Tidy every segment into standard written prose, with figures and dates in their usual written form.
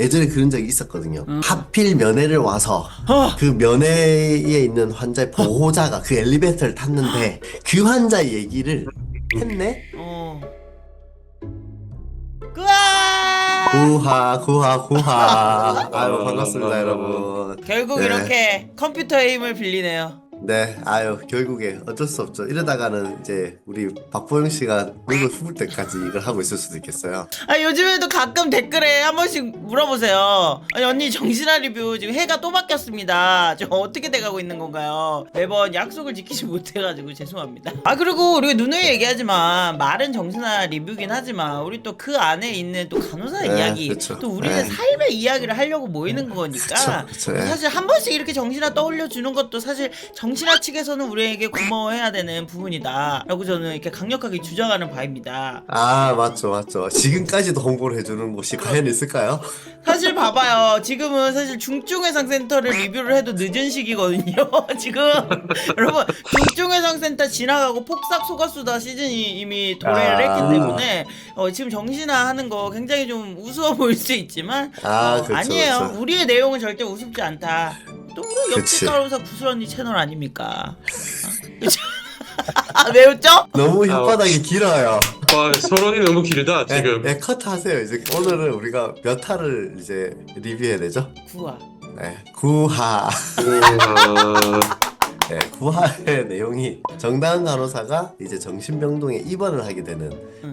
예전에 그런 적이 있었거든요. 하필 면회를 와서 그 면회에 있는 환자의 보호자가 그 엘리베이터를 탔는데 그 환자의 얘기를 했네? 구하. 아유, 반갑습니다, 여러분. 결국 네. 이렇게 컴퓨터의 힘을 빌리네요. 네, 아유, 결국에 어쩔 수 없죠. 이러다가는 이제 우리 박보영 씨가 목을 풀 때까지 이걸 하고 있을 수도 있겠어요. 아, 요즘에도 가끔 댓글에 한 번씩 물어보세요. 아니, 언니 정신아 리뷰 지금 해가 또 바뀌었습니다. 지금 어떻게 돼가고 있는 건가요? 매번 약속을 지키지 못해가지고 죄송합니다. 아, 그리고 우리가 누누이 얘기하지만 말은 정신아 리뷰긴 하지만 우리 또 그 안에 있는 또 간호사 네, 이야기, 그쵸. 또 우리의 네. 삶의 이야기를 하려고 모이는 거니까 그쵸, 네. 사실 한 번씩 이렇게 정신아 떠올려 주는 것도 사실 정신아 측에서는 우리에게 고마워해야 되는 부분이다 라고 저는 이렇게 강력하게 주장하는 바입니다. 아, 맞죠. 지금까지도 홍보를 해주는 곳이 과연 있을까요? 사실 봐봐요. 지금은 사실 중증외상센터를 리뷰를 해도 늦은 시기거든요. 지금 여러분 중증외상센터 지나가고 폭삭 속았수다 시즌이 이미 도래를 했기 때문에 지금 정신아 하는 거 굉장히 좀 우스워 보일 수 있지만 그쵸, 아니에요. 그쵸. 우리의 내용은 절대 우습지 않다. 또 우리 그치. 옆집 간호사 구슬 언니 채널 아닙니까? 그쵸? 왜 웃죠? 너무 혓바닥이 길어요. 와, 서론이 너무 길다 지금. 네, 컷하세요. 이제 오늘은 우리가 몇 화를 이제 리뷰해야 되죠? 구화. 네, 9화. 우와. 네, 9화의 내용이 정다은 간호사가 이제 정신병동에 입원을 하게 되는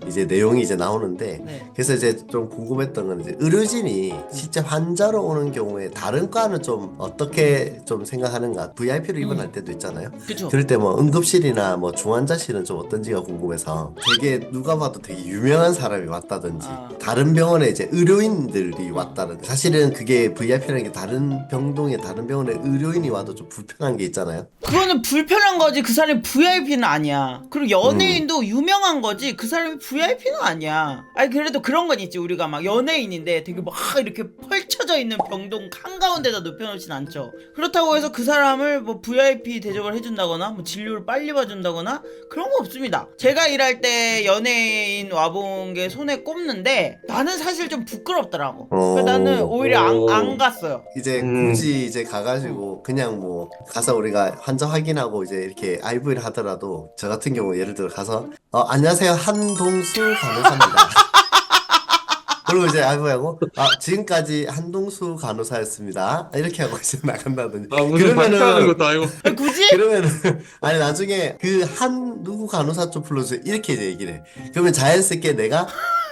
이제 내용이 이제 나오는데 네. 그래서 이제 좀 궁금했던 건 이제 의료진이 실제 환자로 오는 경우에 다른 과는 좀 어떻게 좀 생각하는가 VIP로 입원할 때도 있잖아요. 그쵸. 그럴 때 뭐 응급실이나 뭐 중환자실은 좀 어떤지가 궁금해서 되게 누가 봐도 되게 유명한 사람이 왔다든지 다른 병원에 이제 의료인들이 왔다든지 사실은 그게 VIP라는 게 다른 병동에 다른 병원에 의료인이 와도 좀 불편한 게 있잖아요. 그거는 불편한 거지 그 사람이 VIP는 아니야. 그리고 연예인도 유명한 거지 그 사람이 VIP는 아니야. 아니 그래도 그런 건 있지. 우리가 막 연예인인데 되게 막 이렇게 펼쳐져 있는 병동 한가운데다 눕혀놓진 않죠. 그렇다고 해서 그 사람을 뭐 VIP 대접을 해준다거나 뭐 진료를 빨리 봐준다거나 그런 거 없습니다. 제가 일할 때 연예인 와본 게 손에 꼽는데 나는 사실 좀 부끄럽더라고. 그래서 나는 오히려 안 갔어요. 이제 굳이 이제 가가지고 그냥 뭐 가서 우리가 환자 확인하고 이제 이렇게 IV를 하더라도 저 같은 경우 예를 들어 가서 안녕하세요 한동수 간호사입니다. 그리고 이제 IV하고 지금까지 한동수 간호사였습니다. 이렇게 하고 이제 나간다든지. 무슨 발표하는 것도 아니고. 굳이? 그러면은 아니 나중에 그 한 누구 간호사 좀 불러주세요 이렇게 이제 얘기를 해. 그러면 자연스럽게 내가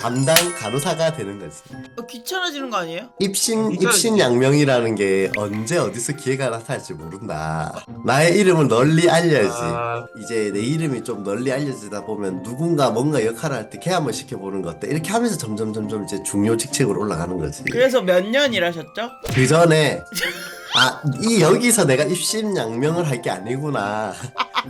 담당 간호사가 되는 거지. 귀찮아지는 거 아니에요? 입신양명이라는 게 언제 어디서 기회가 나타날지 모른다. 나의 이름을 널리 알려야지. 이제 내 이름이 좀 널리 알려지다 보면 누군가 뭔가 역할을 할 때 걔 한번 시켜보는 것 어때? 이렇게 하면서 점점 이제 중요 직책으로 올라가는 거지. 그래서 몇 년 일하셨죠? 그 전에 여기서 내가 입신양명을 할 게 아니구나.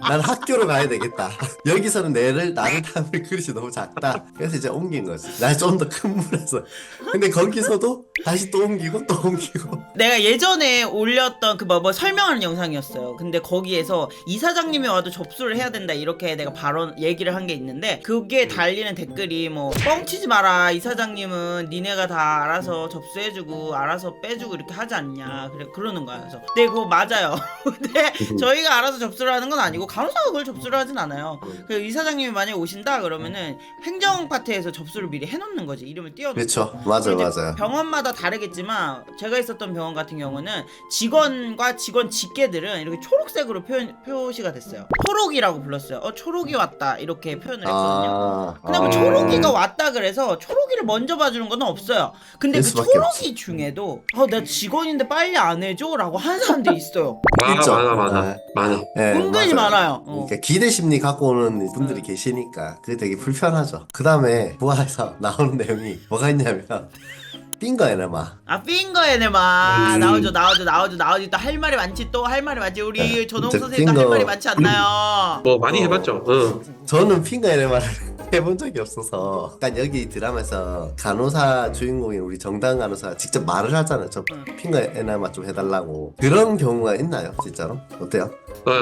난 학교로 가야 되겠다. 여기서는 나를 담을 그릇이 너무 작다. 그래서 이제 옮긴 거지. 날 좀 더 큰 물에서. 근데 거기서도 다시 또 옮기고 또 옮기고. 내가 예전에 올렸던 그 뭐 설명하는 영상이었어요. 근데 거기에서 이사장님이 와도 접수를 해야 된다 이렇게 내가 얘기를 한 게 있는데 그게 달리는 댓글이 뭐 뻥치지 마라 이사장님은 니네가 다 알아서 접수해주고 알아서 빼주고 이렇게 하지 않냐 그러는 거야. 그래서 네 그거 맞아요. 근데 저희가 알아서 접수를 하는 건 아니고 간호사가 그걸 접수를 하진 않아요. 그 이사장님이 만약에 오신다 그러면은 행정 파트에서 접수를 미리 해놓는 거지. 이름을 띄워놓고. 그렇죠. 맞아요. 병원마다 다르겠지만 제가 있었던 병원 같은 경우는 직원과 직원 직계들은 이렇게 초록색으로 표시가 됐어요. 초록이라고 불렀어요. 초록이 왔다 이렇게 표현을 했거든요. 근데 뭐 초록이가 왔다 그래서 초록이를 먼저 봐주는 건 없어요. 근데 그 초록이 중에도 나 직원인데 빨리 안 해줘? 라고 하는 사람들이 있어요. 많아. 네, 은근히 많아요. 그러니까 기대 심리 갖고 오는 분들이 계시니까 그게 되게 불편하죠. 그 다음에 부하에서 나오는 내용이 뭐가 있냐면 삥거에네마. 삥거에네마. 나오죠. 또 할 말이 많지. 또 할 말이 많지. 우리 조동 선생님도 할 말이 많지 않나요? 뭐 많이 해봤죠. 저는 핑거에네마를 해본 적이 없어서. 그러니까 여기 드라마에서 간호사 주인공인 우리 정다은 간호사가 직접 말을 하잖아요. 저 핑거 에나마 좀 해달라고. 그런 경우가 있나요? 진짜로? 어때요?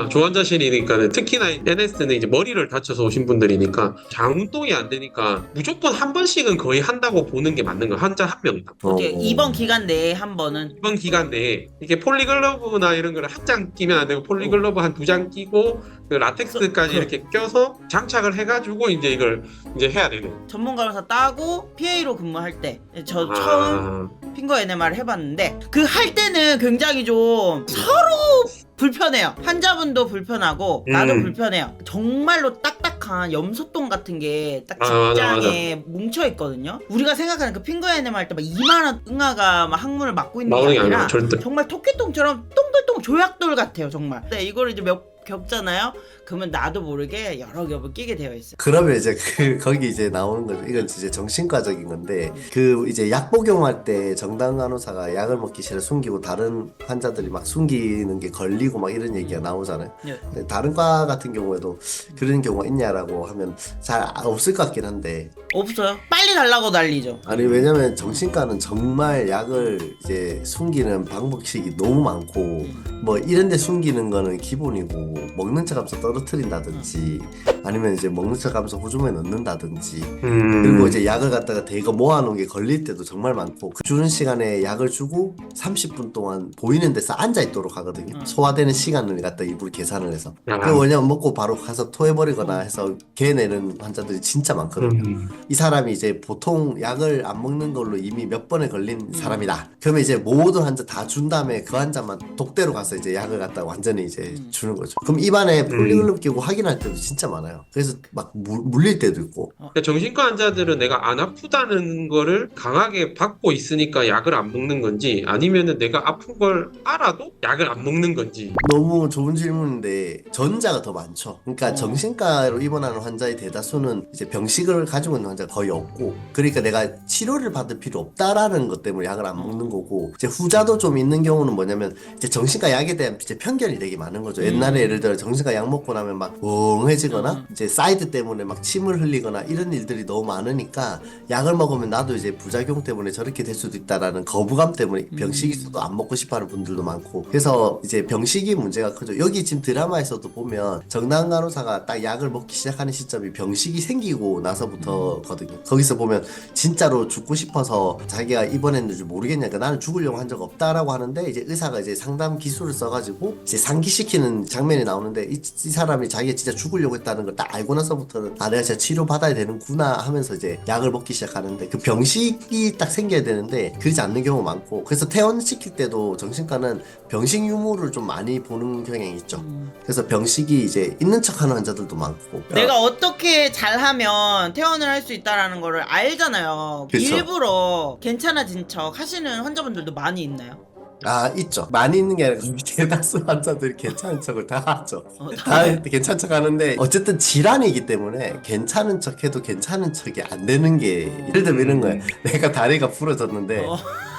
조환자실이니까 특히나 NS는 이제 머리를 다쳐서 오신 분들이니까 장운동이 안 되니까 무조건 한 번씩은 거의 한다고 보는 게 맞는 거야. 환자 한 명당. 이제 이번 기간 내에 한 번은 이번 기간 내에 이게 폴리글러브나 이런 거를 한 장 끼면 안 되고 폴리글러브 한 2장 끼고 그 라텍스까지 이렇게 껴서 장착을 해가지고 이제 이걸 이제 해야 되는. 전문 간호사 따고 PA로 근무할 때 저 처음 핑거 NMR을 해봤는데 그 할 때는 굉장히 좀 서로 불편해요. 환자분도 불편하고 나도 불편해요. 정말로 딱딱한 염소똥 같은 게 딱 직장에 뭉쳐 있거든요. 우리가 생각하는 그 핑거 NM 할 때 막 이만한 응아가 막 항문을 막고 있는 게 아니라 절대. 정말 토끼똥처럼 똥돌똥 조약돌 같아요, 정말. 근데 이거를 이제 몇 겪잖아요. 그러면 나도 모르게 여러 겹을 끼게 되어 있어요. 그러면 이제 거기 이제 나오는 거죠. 이건 이제 정신과적인 건데 그 이제 약 복용할 때 정당 간호사가 약을 먹기 싫어 숨기고 다른 환자들이 막 숨기는 게 걸리고 막 이런 얘기가 나오잖아요. 네. 근데 다른 과 같은 경우에도 그런 경우가 있냐라고 하면 잘 없을 것 같긴 한데 없어요. 빨리 달라고 난리죠. 아니 왜냐면 정신과는 정말 약을 이제 숨기는 방법식이 너무 많고 뭐 이런 데 숨기는 거는 기본이고 먹는 척하면서 떨어뜨린다든지 아니면 이제 먹는 척하면서 호주머니에 넣는다든지 그리고 이제 약을 갖다가 대거 모아놓은 게 걸릴 때도 정말 많고 그 주는 시간에 약을 주고 30분 동안 보이는 데서 앉아있도록 하거든요. 소화되는 시간을 갖다 일부러 계산을 해서 그 왜냐면 먹고 바로 가서 토해버리거나 해서 개 내는 환자들이 진짜 많거든요. 이 사람이 이제 보통 약을 안 먹는 걸로 이미 몇 번에 걸린 사람이다. 그러면 이제 모든 환자 다 준 다음에 그 환자만 독대로 가서 이제 약을 갖다 완전히 이제 주는 거죠. 그럼 입안에 폴리글럽 끼고 확인할 때도 진짜 많아요. 그래서 막 물릴 때도 있고. 그러니까 정신과 환자들은 내가 안 아프다는 거를 강하게 받고 있으니까 약을 안 먹는 건지 아니면은 내가 아픈 걸 알아도 약을 안 먹는 건지. 너무 좋은 질문인데 전자가 더 많죠. 그러니까 정신과로 입원하는 환자의 대다수는 이제 병식을 가지고 있는 환자가 거의 없고 그러니까 내가 치료를 받을 필요 없다라는 것 때문에 약을 안 먹는 거고 이제 후자도 좀 있는 경우는 뭐냐면 이제 정신과 약에 대한 이제 편견이 되게 많은 거죠. 옛날에 예를 들어 정신과 약 먹고 나면 막 웅해지거나 이제 사이드 때문에 막 침을 흘리거나 이런 일들이 너무 많으니까 약을 먹으면 나도 이제 부작용 때문에 저렇게 될 수도 있다라는 거부감 때문에 병식이 있어도 안 먹고 싶어하는 분들도 많고 그래서 이제 병식이 문제가 크죠. 여기 지금 드라마에서도 보면 정다은 간호사가 딱 약을 먹기 시작하는 시점이 병식이 생기고 나서부터거든요. 거기서 보면 진짜로 죽고 싶어서 자기가 입원했는지 모르겠냐니까 나는 죽으려고 한 적 없다라고 하는데 이제 의사가 이제 상담 기술을 써가지고 이제 상기시키는 장면이 나오는데 이 사람이 자기가 진짜 죽으려고 했다는 걸 딱 알고 나서부터는 아 내가 진짜 치료받아야 되는구나 하면서 이제 약을 먹기 시작하는데 그 병식이 딱 생겨야 되는데 그러지 않는 경우가 많고 그래서 퇴원시킬 때도 정신과는 병식 유무를 좀 많이 보는 경향이 있죠. 그래서 병식이 이제 있는 척하는 환자들도 많고 내가 어떻게 잘하면 퇴원을 할 수 있다라는 거를 알잖아요. 그쵸. 일부러 괜찮아진 척 하시는 환자분들도 많이 있나요? 아 있죠. 많이 있는 게 아니라 대다수 환자들이 괜찮은 척을 다 하죠. 다 괜찮은 척 하는데 어쨌든 질환이기 때문에 괜찮은 척 해도 괜찮은 척이 안 되는 게 예를 들면 이런 거예요. 내가 다리가 부러졌는데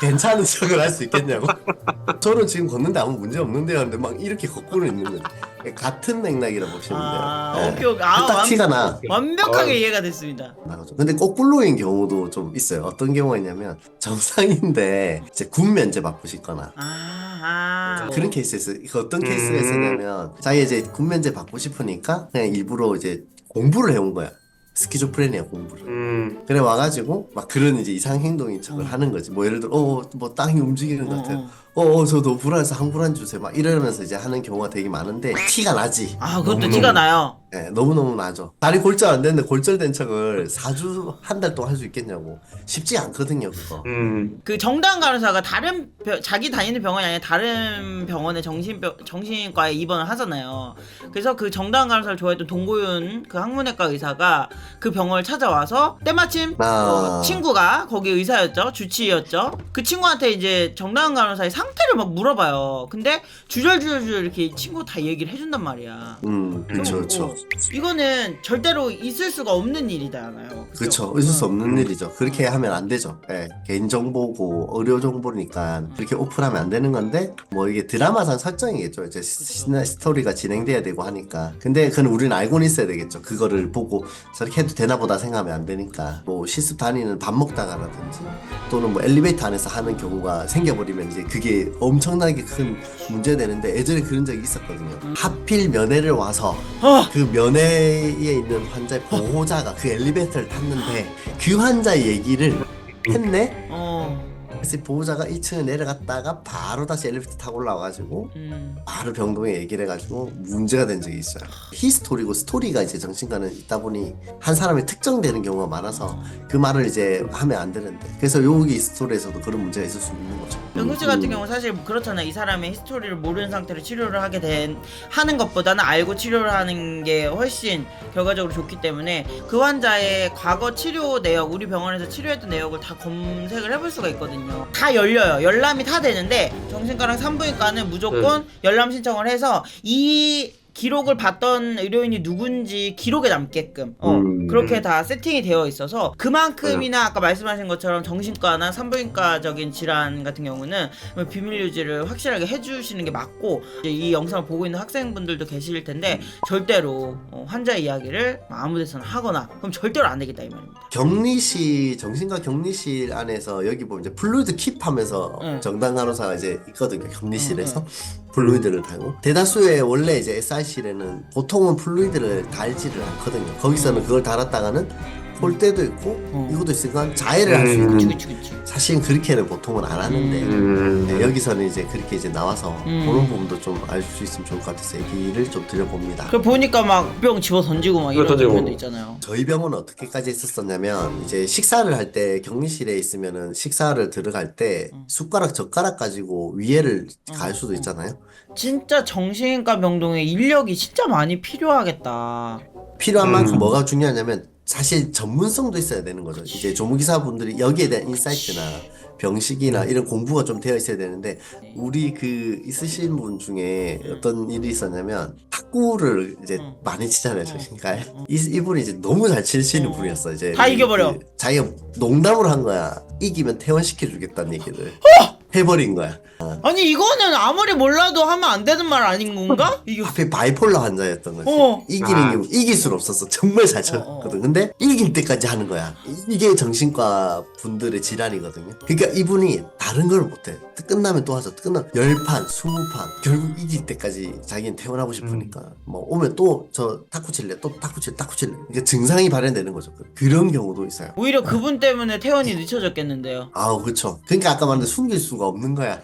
괜찮은 척을 할 수 있겠냐고. 저는 지금 걷는데 아무 문제 없는데요 하는데 막 이렇게 걷고는 있는 거예요. 같은 맥락이라 보시면 돼요. 오케이, 오케이. 아, 딱 티가 나. 완벽하게 이해가 됐습니다. 나가죠. 근데 거꾸로인 경우도 좀 있어요. 어떤 경우가 있냐면 정상인데 이제 군 면제 받고 싶거나 그런 케이스에서 이거 어떤 케이스가 있었냐면 자기 이제 군 면제 받고 싶으니까 그냥 일부러 이제 공부를 해온 거야. 스키조프레니아 공부를. 그래 와가지고 막 그런 이제 이상 행동인 척을 하는 거지. 뭐 예를 들어 뭐 땅이 움직이는 것 같아요. 저 너무 불안해서 한 불안 주세요. 막 이러면서 이제 하는 경우가 되게 많은데 티가 나지. 아, 그것도 티가 나요. 네, 너무너무 나죠. 다리 골절 안 됐는데 골절된 척을 4주 한 달 동안 할 수 있겠냐고. 쉽지 않거든요 그거. 그 정다은 간호사가 다른 자기 다니는 병원이 아니라 다른 병원의 정신과에 입원을 하잖아요. 그래서 그 정다은 간호사를 좋아했던 동고윤 그 항문외과 의사가 그 병원을 찾아와서 때마침 친구가 거기 의사였죠. 주치의였죠. 그 친구한테 이제 정다은 간호사의 상태를 막 물어봐요. 근데 주절주절 이렇게 친구 다 얘기를 해준단 말이야. 그렇죠. 이거는 절대로 있을 수가 없는 일이잖아요. 그렇죠. 있을 수 없는 일이죠. 그렇게 하면 안 되죠. 네, 개인정보고 의료정보니까 그렇게 오픈하면 안 되는 건데 뭐 이게 드라마상 설정이겠죠. 이제 스토리가 진행돼야 되고 하니까. 근데 그건 우리는 알고는 있어야 되겠죠. 그거를 보고 저렇게 이렇게 해도 되나 보다 생각하면 안 되니까 뭐 실습 다니는 밥 먹다가라든지 또는 뭐 엘리베이터 안에서 하는 경우가 생겨버리면 이제 그게 엄청나게 큰 문제가 되는데 예전에 그런 적이 있었거든요. 하필 면회를 와서 그 면회에 있는 환자의 보호자가 그 엘리베이터를 탔는데 그 환자의 얘기를 했네? 그래서 보호자가 1층에 내려갔다가 바로 다시 엘리베이터 타고 올라와가지고 바로 병동에 얘기를 해가지고 문제가 된 적이 있어요. 히스토리고 스토리가 이제 정신과는 있다 보니 한 사람이 특정되는 경우가 많아서 그 말을 이제 하면 안 되는데 그래서 여기 스토리에서도 그런 문제가 있을 수 있는 거죠. 응급실 같은 경우 사실 그렇잖아. 이 사람의 히스토리를 모르는 상태로 치료를 하는 것보다는 알고 치료를 하는 게 훨씬 결과적으로 좋기 때문에 그 환자의 과거 치료 내역, 우리 병원에서 치료했던 내역을 다 검색을 해볼 수가 있거든요. 다 열려요. 열람이 다 되는데 정신과랑 산부인과는 무조건 열람 신청을 해서 이 기록을 봤던 의료인이 누군지 기록에 남게끔 그렇게 다 세팅이 되어 있어서 그만큼이나 아까 말씀하신 것처럼 정신과나 산부인과적인 질환 같은 경우는 비밀 유지를 확실하게 해주시는 게 맞고 이제 이 영상을 보고 있는 학생분들도 계실 텐데 절대로 환자의 이야기를 아무 데서나 하거나 그럼 절대로 안 되겠다 이 말입니다. 격리실 정신과 격리실 안에서 여기 보면 이제 플루이드 킵하면서 정당 간호사가 이제 있거든요. 격리실에서 플루이드를 달고 대다수의 원래 이제 SIC에는 보통은 플루이드를 달지를 않거든요. 거기서는 그걸 달았다가는 볼 때도 있고 이것도 있으니까 자해를 할 수 있는 그치. 사실은 그렇게는 보통은 안 하는데 네, 여기서는 이제 그렇게 이제 나와서 그런 부분도 좀 알 수 있으면 좋을 것 같아서 얘기를 좀 드려봅니다. 그 보니까 막 병 집어 던지고 막 이런 장면도 있잖아요. 저희 병원은 어떻게까지 했었었냐면 이제 식사를 할 때 격리실에 있으면은 식사를 들어갈 때 숟가락 젓가락 가지고 위에를 갈 수도 있잖아요. 진짜 정신과 병동에 인력이 진짜 많이 필요하겠다. 필요한 만큼 뭐가 중요하냐면 사실 전문성도 있어야 되는 거죠. 이제 조무기사분들이 여기에 대한 인사이트나 병식이나 이런 공부가 좀 되어 있어야 되는데 우리 그 있으신 분 중에 어떤 일이 있었냐면 탁구를 이제 많이 치잖아요, 정신과에. 이분이 이제 너무 잘 치시는 분이었어. 이제 다 이겨버려. 자기가 농담으로 한 거야. 이기면 퇴원시켜 주겠다는 얘기를 해버린 거야. 아니 이거는 아무리 몰라도 하면 안 되는 말 아닌 건가? 이게 앞에 바이폴러 환자였던 거지. 이기는 게 이길 수는 없었어. 정말 잘 쳤거든. 근데 이길 때까지 하는 거야. 이게 정신과 분들의 질환이거든요. 그러니까 이분이 다른 걸 못해. 끝나면 또 하죠. 끝나면 10판, 20판 결국 이길 때까지 자기는 퇴원하고 싶으니까 뭐 오면 또 저 탁구 칠래, 또 탁구 칠래. 그러니까 증상이 발현되는 거죠. 그런 경우도 있어요. 오히려 그분 때문에 퇴원이 늦춰졌겠는데요. 아우 그쵸. 그러니까 아까 말한 숨길 수가 없는 거야.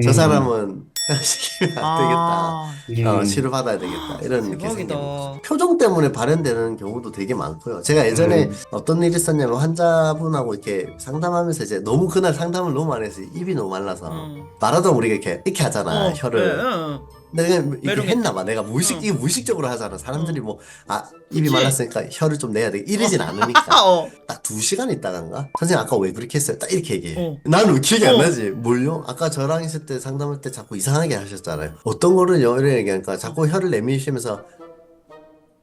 저 사람은 시키면 안 되겠다. 치료받아야 되겠다. 이런 게 생기는 거죠. 표정 때문에 발현되는 경우도 되게 많고요. 제가 예전에 어떤 일이 있었냐면 환자분하고 이렇게 상담하면서 이제 너무 그날 상담을 너무 많이 해서 입이 너무 말라서 말하다 우리가 이렇게 하잖아. 혀를. 내가 이렇게 했나 봐. 내가 이게 무의식적으로 하잖아. 사람들이 뭐 입이 그치? 말랐으니까 혀를 좀 내야 돼. 이러진 않으니까. 딱 2시간 있다간가? 선생님 아까 왜 그렇게 했어요? 딱 이렇게 얘기해. 나는 왜 기억이 안 나지? 뭘요? 아까 저랑 있을 때 상담할 때 자꾸 이상하게 하셨잖아요. 어떤 거를요? 이렇게 얘기하니까 자꾸 혀를 내미시면서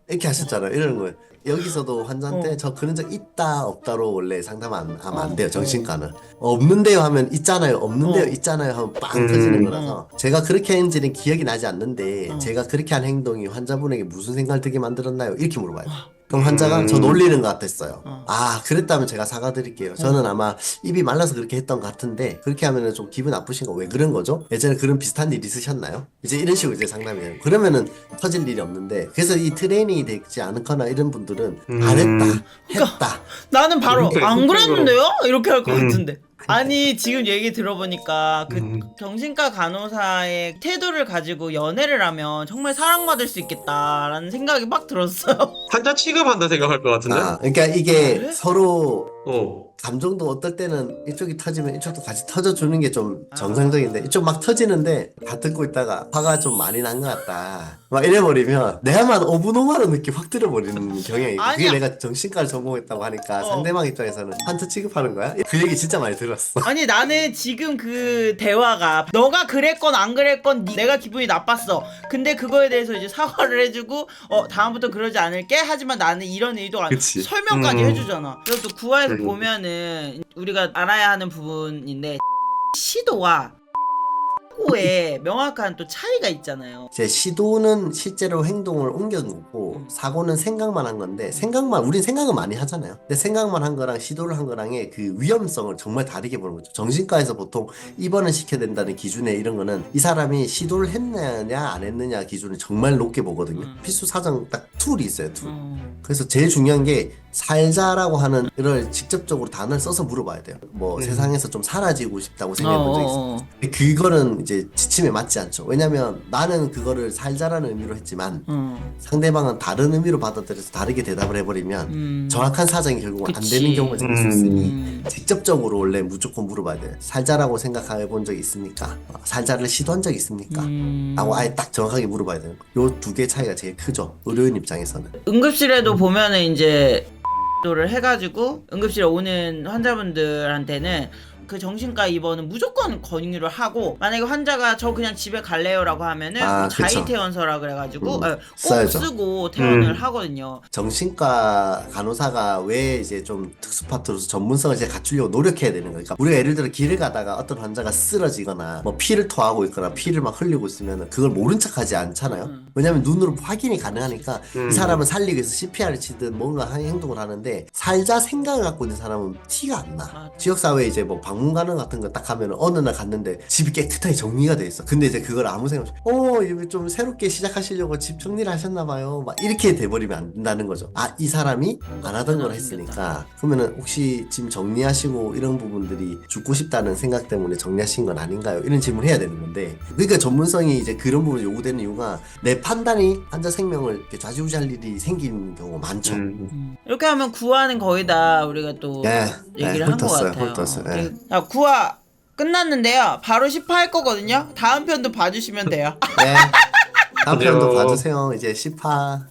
이렇게 하셨잖아요. 이러는 거예요. 여기서도 환자한테 저 그런 적 있다 없다로 원래 상담하면 안 돼요. 정신과는 없는데요 하면 있잖아요, 없는데요 있잖아요 하면 빵 터지는 거라서 제가 그렇게 했는지는 기억이 나지 않는데 제가 그렇게 한 행동이 환자분에게 무슨 생각을 들게 만들었나요? 이렇게 물어봐요. 그럼 환자가 저 놀리는 것 같았어요. 그랬다면 제가 사과드릴게요. 저는 아마 입이 말라서 그렇게 했던 것 같은데 그렇게 하면은 좀 기분 나쁘신 거 왜 그런 거죠? 예전에 그런 비슷한 일 있으셨나요? 이제 이런 식으로 이제 상담이 돼요. 그러면은 터질 일이 없는데 그래서 이 트레이닝이 되지 않거나 이런 분들은 안 했다, 했다. 나는 바로 그러니까 안 그쪽으로. 그랬는데요? 이렇게 할 것 같은데. 아니 지금 얘기 들어보니까 그 정신과 간호사의 태도를 가지고 연애를 하면 정말 사랑받을 수 있겠다라는 생각이 막 들었어요. 환자 취급한다 생각할 것 같은데? 그러니까 이게 그래? 서로 어. 감정도 어떨 때는 이쪽이 터지면 이쪽도 같이 터져주는 게 좀 정상적인데 이쪽 막 터지는데 다 듣고 있다가 화가 좀 많이 난 것 같다 막 이래버리면 내야만 오분오마로 느낌 확 들어버리는 경향이 있고 그게 아니야. 내가 정신과를 전공했다고 하니까 상대방 입장에서는 환자 취급하는 거야? 그 얘기 진짜 많이 들었어. 아니 나는 지금 그 대화가 너가 그랬건 안 그랬건 내가 기분이 나빴어. 근데 그거에 대해서 이제 사과를 해주고 다음부터 그러지 않을게. 하지만 나는 이런 의도가 아니고 그치. 설명까지 해주잖아. 그래서 또 구화에서 보면은 우리가 알아야 하는 부분인데 시도가 사고에 명확한 또 차이가 있잖아요. 제 시도는 실제로 행동을 옮긴 거고 사고는 생각만 한 건데 우린 생각은 많이 하잖아요. 근데 생각만 한 거랑 시도를 한 거랑의 그 위험성을 정말 다르게 보는 거죠. 정신과에서 보통 입원을 시켜야 된다는 기준에 이런 거는 이 사람이 시도를 했느냐 안 했느냐 기준을 정말 높게 보거든요. 필수 사정 딱 툴이 있어요. 툴. 그래서 제일 중요한 게 살자라고 하는 를 직접적으로 단어를 써서 물어봐야 돼요. 뭐 세상에서 좀 사라지고 싶다고 생각해 본 적 있어요. 근데 그거는 이제 지침에 맞지 않죠. 왜냐면 나는 그거를 살자라는 의미로 했지만 상대방은 다른 의미로 받아들여서 다르게 대답을 해버리면 정확한 사정이 결국 안 되는 그치. 경우가 생길 수 있으니 직접적으로 원래 무조건 물어봐야 돼요. 살자라고 생각해 본 적 있습니까? 살자를 시도한 적 있습니까? 라고 아예 딱 정확하게 물어봐야 되는 거예요. 요 두 개 차이가 제일 크죠. 의료인 입장에서는. 응급실에도 보면은 이제 를 해가지고 응급실에 오는 환자분들한테는 그 정신과 입원은 무조건 권유를 하고, 만약에 환자가 저 그냥 집에 갈래요라고 하면은 아, 그쵸. 자의퇴원서라 그래가지고 꼭 써야죠. 쓰고 퇴원을 하거든요. 정신과 간호사가 왜 이제 좀 특수 파트로서 전문성을 이제 갖추려고 노력해야 되는 거니까, 우리가 예를 들어 길을 가다가 어떤 환자가 쓰러지거나 뭐 피를 토하고 있거나 피를 막 흘리고 있으면 그걸 모른 척하지 않잖아요. 왜냐면 눈으로 확인이 가능하니까 이 사람은 살리기 위해서 CPR을 치든 뭔가 행동을 하는데, 살자 생각을 갖고 있는 사람은 티가 안 나. 지역사회에 이제 뭐 방문가능 같은 거 딱 하면 어느 날 갔는데 집이 깨끗하게 정리가 돼 있어. 근데 이제 그걸 아무 생각 없이 이거 좀 새롭게 시작하시려고 집 정리를 하셨나 봐요. 막 이렇게 돼버리면 안 된다는 거죠. 아, 이 사람이 안 하던 걸 했으니까. 그러면은 혹시 지금 정리하시고 이런 부분들이 죽고 싶다는 생각 때문에 정리하신 건 아닌가요? 이런 질문을 해야 되는 건데, 그러니까 전문성이 이제 그런 부분이 요구되는 이유가 내 판단이 환자 생명을 이렇게 좌지우지할 일이 생기는 경우가 많죠. 이렇게 하면 구화는 거의 다 우리가 또 네, 얘기를 한 것 훑었어요, 같아요. 훑었어요. 네. 자, 구화 끝났는데요. 바로 10화 할 거거든요. 다음 편도 봐주시면 돼요. 네. 다음 편도 안녕. 봐주세요. 이제 10화.